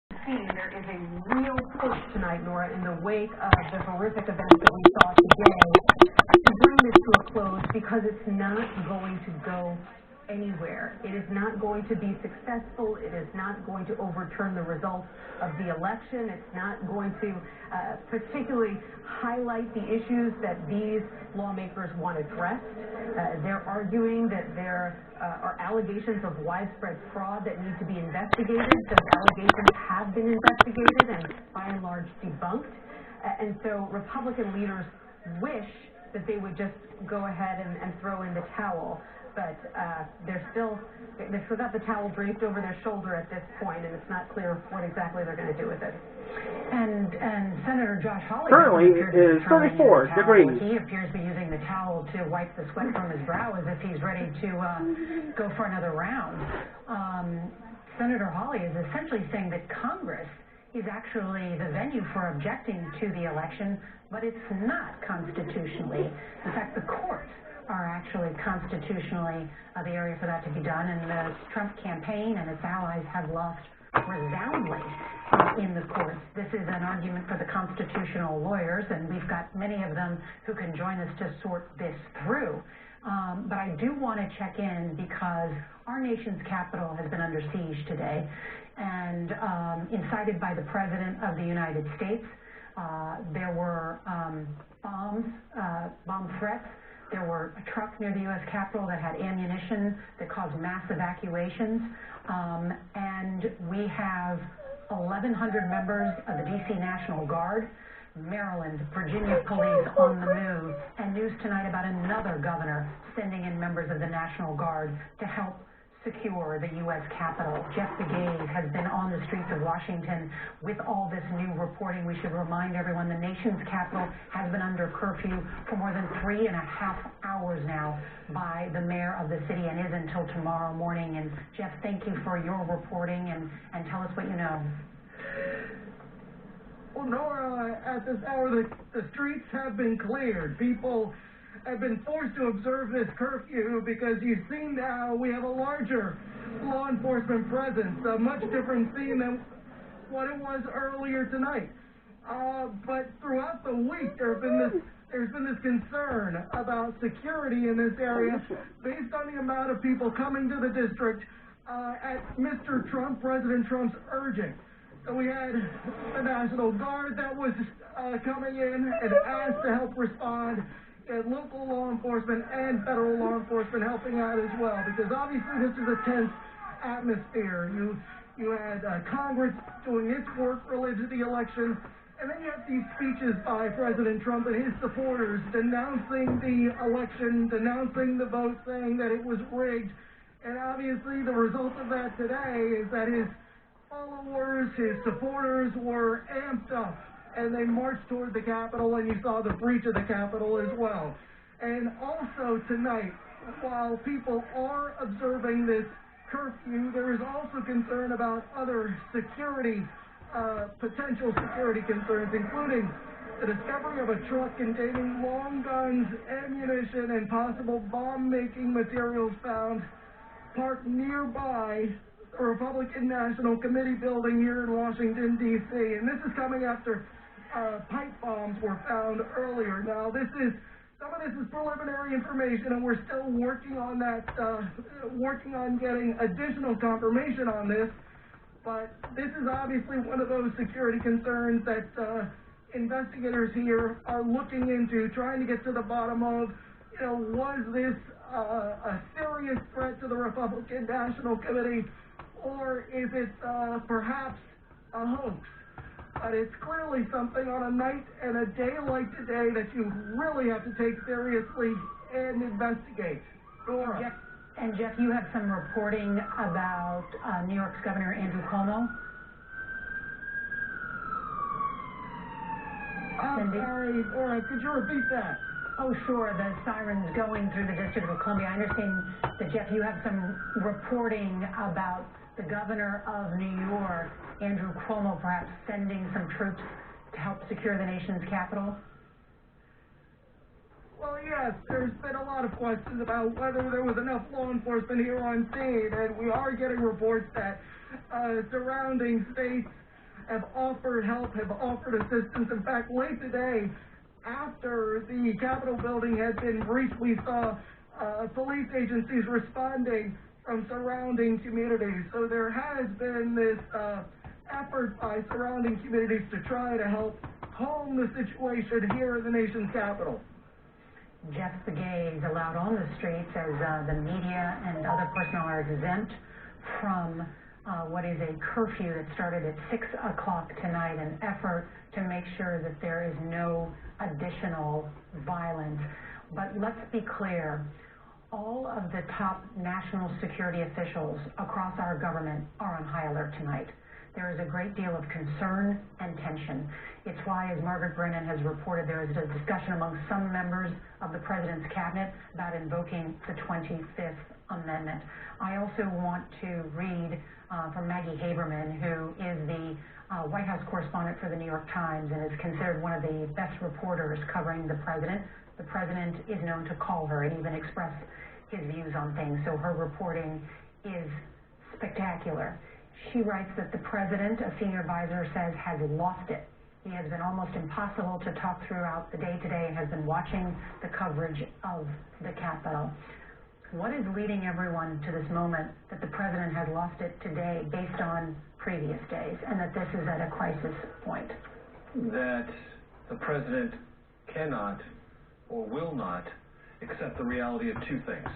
There is a real push tonight, Nora, in the wake of the horrific events that we saw today, to bring this to a close because it's not going to go anywhere. It is not going to be successful. It is not going to overturn the results of the election. It's not going to particularly highlight the issues that these lawmakers want addressed. They're arguing that there are allegations of widespread fraud that need to be investigated. Those allegations have been investigated and by and large debunked. And so Republican leaders wish that they would just go ahead and throw in the towel. But they've still got the towel draped over their shoulder at this point, and it's not clear what exactly they're going to do with it. And Senator Josh Hawley currently is 34 degrees. He appears to be using the towel to wipe the sweat from his brow as if he's ready to go for another round. Senator Hawley is essentially saying that Congress is actually the venue for objecting to the election, but it's not constitutionally. In fact, the courts are actually constitutionally the area for that to be done, and the Trump campaign and its allies have lost resoundingly in the courts. This is an argument for the constitutional lawyers, and we've got many of them who can join us to sort this through. But I do want to check in because our nation's capital has been under siege today, and incited by the President of the United States. There were bomb threats. There were a truck near the U.S. Capitol that had ammunition that caused mass evacuations. And we have 1,100 members of the D.C. National Guard, Maryland, Virginia police on the move, and news tonight about another governor sending in members of the National Guard to help secure the U.S. Capitol. Jeff Begay has been on the streets of Washington with all this new reporting. We should remind everyone the nation's capital has been under curfew for more than 3.5 hours now by the mayor of the city and is until tomorrow morning. And Jeff, thank you for your reporting and tell us what you know. Well, Nora, at this hour, the streets have been cleared. People have been forced to observe this curfew because you've seen now we have a larger law enforcement presence, a much different scene than what it was earlier tonight. But throughout the week, there's been this concern about security in this area based on the amount of people coming to the district at Mr. Trump, President Trump's urging. So we had the National Guard that was coming in and asked to help respond. Local law enforcement and federal law enforcement helping out as well, because obviously this is a tense atmosphere. You had Congress doing its work related to the election, and then you have these speeches by President Trump and his supporters denouncing the election, denouncing the vote, saying that it was rigged. And obviously the result of that today is that his followers, his supporters were amped up, and they marched toward the Capitol, and you saw the breach of the Capitol as well. And also tonight, while people are observing this curfew, there is also concern about other security, potential security concerns, including the discovery of a truck containing long guns, ammunition, and possible bomb-making materials found parked nearby the Republican National Committee building here in Washington, D.C. And this is coming after pipe bombs were found earlier. Now, some of this is preliminary information, and we're still working on that, working on getting additional confirmation on this. But this is obviously one of those security concerns that investigators here are looking into, trying to get to the bottom of, was this a serious threat to the Republican National Committee, or is it perhaps a hoax? But it's clearly something on a night and a day like today that you really have to take seriously and investigate. Nora. And Jeff, you have some reporting about New York's Governor Andrew Cuomo. I'm sorry, Nora, could you repeat that? Oh, sure. The sirens going through the District of Columbia. I understand that, Jeff, you have some reporting about the governor of New York, Andrew Cuomo, perhaps sending some troops to help secure the nation's capital? Well, yes, there's been a lot of questions about whether there was enough law enforcement here on scene, and we are getting reports that surrounding states have offered help, have offered assistance. In fact, late today, after the Capitol building had been breached, we saw police agencies responding from surrounding communities. So there has been this effort by surrounding communities to try to help calm the situation here in the nation's capital. Jeff Begay is allowed on the streets as the media and other personnel are exempt from what is a curfew that started at 6 o'clock tonight, an effort to make sure that there is no additional violence. But let's be clear, all of the top national security officials across our government are on high alert tonight. There is a great deal of concern and tension. It's why, as Margaret Brennan has reported, there is a discussion among some members of the President's cabinet about invoking the 25th Amendment. I also want to read from Maggie Haberman, who is the White House correspondent for the New York Times and is considered one of the best reporters covering the President. The President is known to call her and even express his views on things, so her reporting is spectacular. She writes that the President, a senior advisor says, has lost it. He has been almost impossible to talk throughout the day today and has been watching the coverage of the Capitol. What is leading everyone to this moment that the President has lost it today based on previous days and that this is at a crisis point? That the President cannot or will not accept the reality of two things.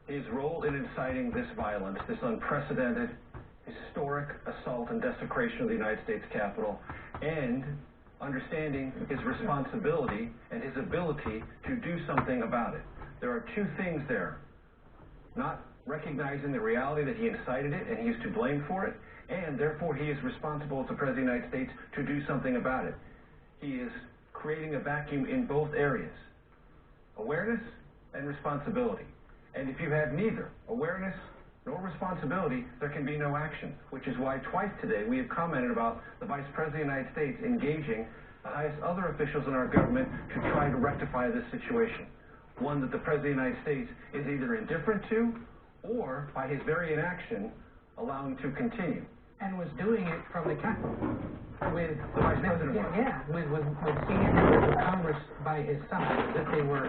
His role in inciting this violence, this unprecedented, historic assault and desecration of the United States Capitol, and understanding his responsibility and his ability to do something about it. There are two things there. Not recognizing the reality that he incited it and he is to blame for it, and therefore he is responsible as the President of the United States to do something about it. He is creating a vacuum in both areas, awareness and responsibility. And if you have neither awareness nor responsibility, there can be no action, which is why twice today we have commented about the Vice President of the United States engaging the highest other officials in our government to try to rectify this situation. One that the President of the United States is either indifferent to or, by his very inaction, allowing to continue. And was doing it from the Capitol with The Vice President was. with senior members of Congress by his side, as if they were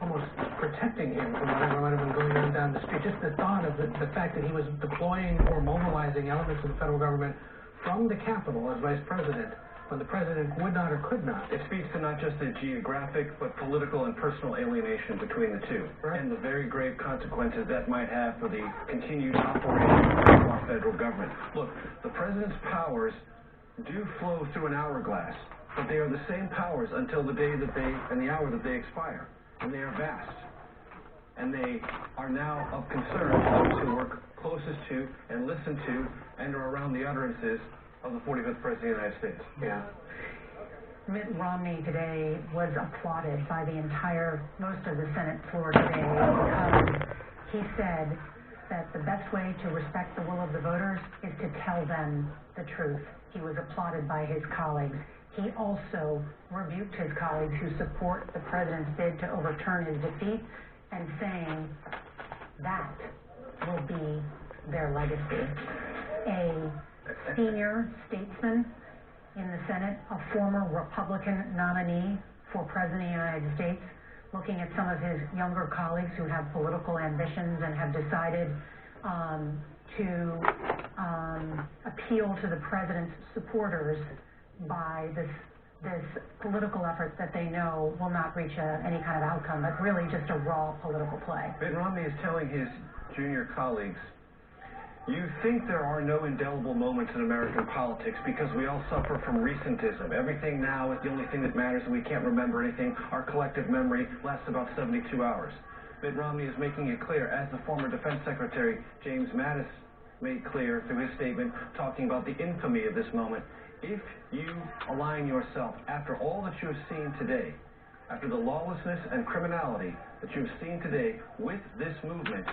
almost protecting him from whatever might have been going on down the street. Just the thought of the fact that he was deploying or mobilizing elements of the federal government from the Capitol as Vice President when the President would not or could not. It speaks to not just the geographic, but political and personal alienation between the two, Right. and the very grave consequences that might have for the continued operation of our federal government. Look, the President's powers do flow through an hourglass, but they are the same powers until the day that they, and the hour that they expire, and they are vast. And they are now of concern to those who work closest to and listen to and are around the utterances of the 45th President of the United States. Yeah. Mitt Romney today was applauded by the most of the Senate floor today because he said that the best way to respect the will of the voters is to tell them the truth. He was applauded by his colleagues. He also rebuked his colleagues who support the President's bid to overturn his defeat and saying that will be their legacy. A senior statesman in the Senate, a former Republican nominee for President of the United States, looking at some of his younger colleagues who have political ambitions and have decided to appeal to the President's supporters by this political effort that they know will not reach any kind of outcome, but really just a raw political play. Mitt Romney is telling his junior colleagues, you think there are no indelible moments in American politics because we all suffer from recentism. Everything now is the only thing that matters and we can't remember anything. Our collective memory lasts about 72 hours. Mitt Romney is making it clear, as the former Defense Secretary James Mattis made clear through his statement, talking about the infamy of this moment. If you align yourself, after all that you have seen today, after the lawlessness and criminality that you have seen today with this movement,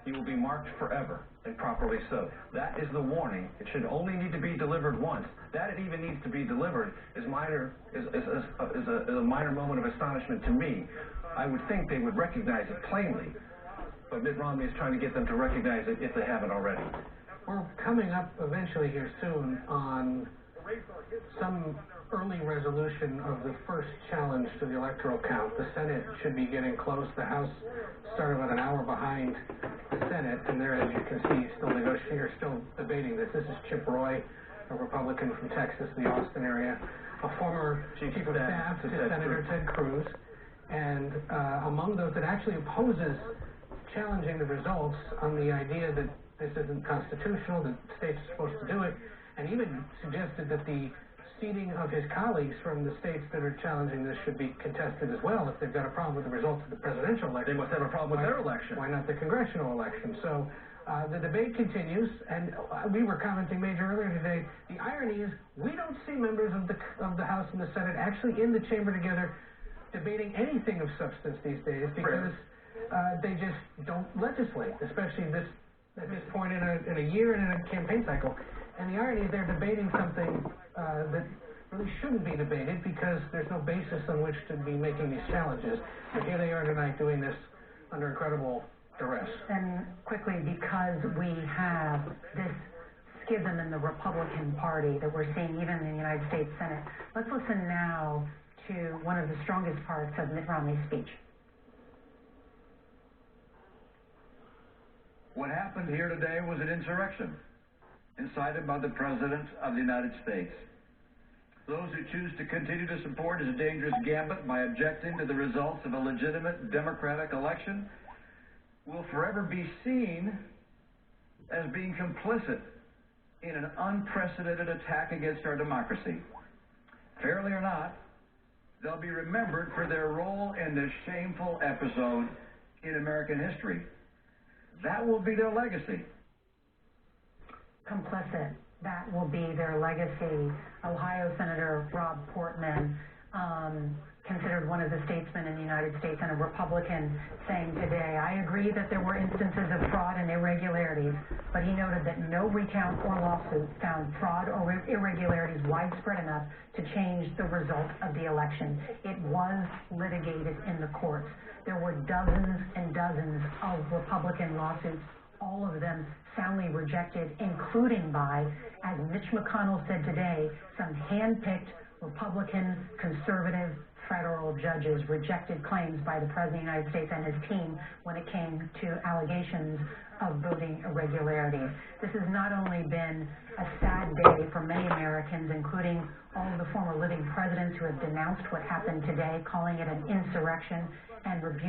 you will be marked forever, and properly so. That is the warning. It should only need to be delivered once. That it even needs to be delivered is a minor moment of astonishment to me. I would think they would recognize it plainly, but Mitt Romney is trying to get them to recognize it if they haven't already. we're coming up eventually here soon on some early resolution of the first challenge to the electoral count. The Senate should be getting close. The House started about an hour behind the Senate, and they're, as you can see, still debating this. This is Chip Roy, a Republican from Texas, the Austin area, a former chief of staff to Senator Ted Cruz, and among those that actually opposes challenging the results on the idea that this isn't constitutional, that states are supposed to do it, and even suggested that the seating of his colleagues from the states that are challenging this should be contested as well if they've got a problem with the results of the presidential election. They must have a problem with their election. Why not the congressional election? So the debate continues, and we were commenting, Major, earlier today. The irony is we don't see members of the House and the Senate actually in the chamber together debating anything of substance these days because they just don't legislate, especially at this point in a year and in a campaign cycle. And the irony is they're debating something that really shouldn't be debated because there's no basis on which to be making these challenges. But here they are tonight doing this under incredible duress. And quickly, because we have this schism in the Republican Party that we're seeing even in the United States Senate, let's listen now to one of the strongest parts of Mitt Romney's speech. What happened here today was an insurrection incited by the President of the United States. Those who choose to continue to support his dangerous gambit by objecting to the results of a legitimate democratic election will forever be seen as being complicit in an unprecedented attack against our democracy. Fairly or not, they'll be remembered for their role in this shameful episode in American history. That will be their legacy. Complicit. That will be their legacy. Ohio Senator Rob Portman, considered one of the statesmen in the United States and a Republican, saying today, I agree that there were instances of fraud and irregularities, but he noted that no recount or lawsuit found fraud or irregularities widespread enough to change the result of the election. It was litigated in the courts. There were dozens and dozens of Republican lawsuits, all of them soundly rejected, including by, as Mitch McConnell said today, some hand-picked Republican, conservative, federal judges rejected claims by the President of the United States and his team when it came to allegations of voting irregularities. This has not only been a sad day for many Americans, including all of the former living presidents who have denounced what happened today, calling it an insurrection and rebuking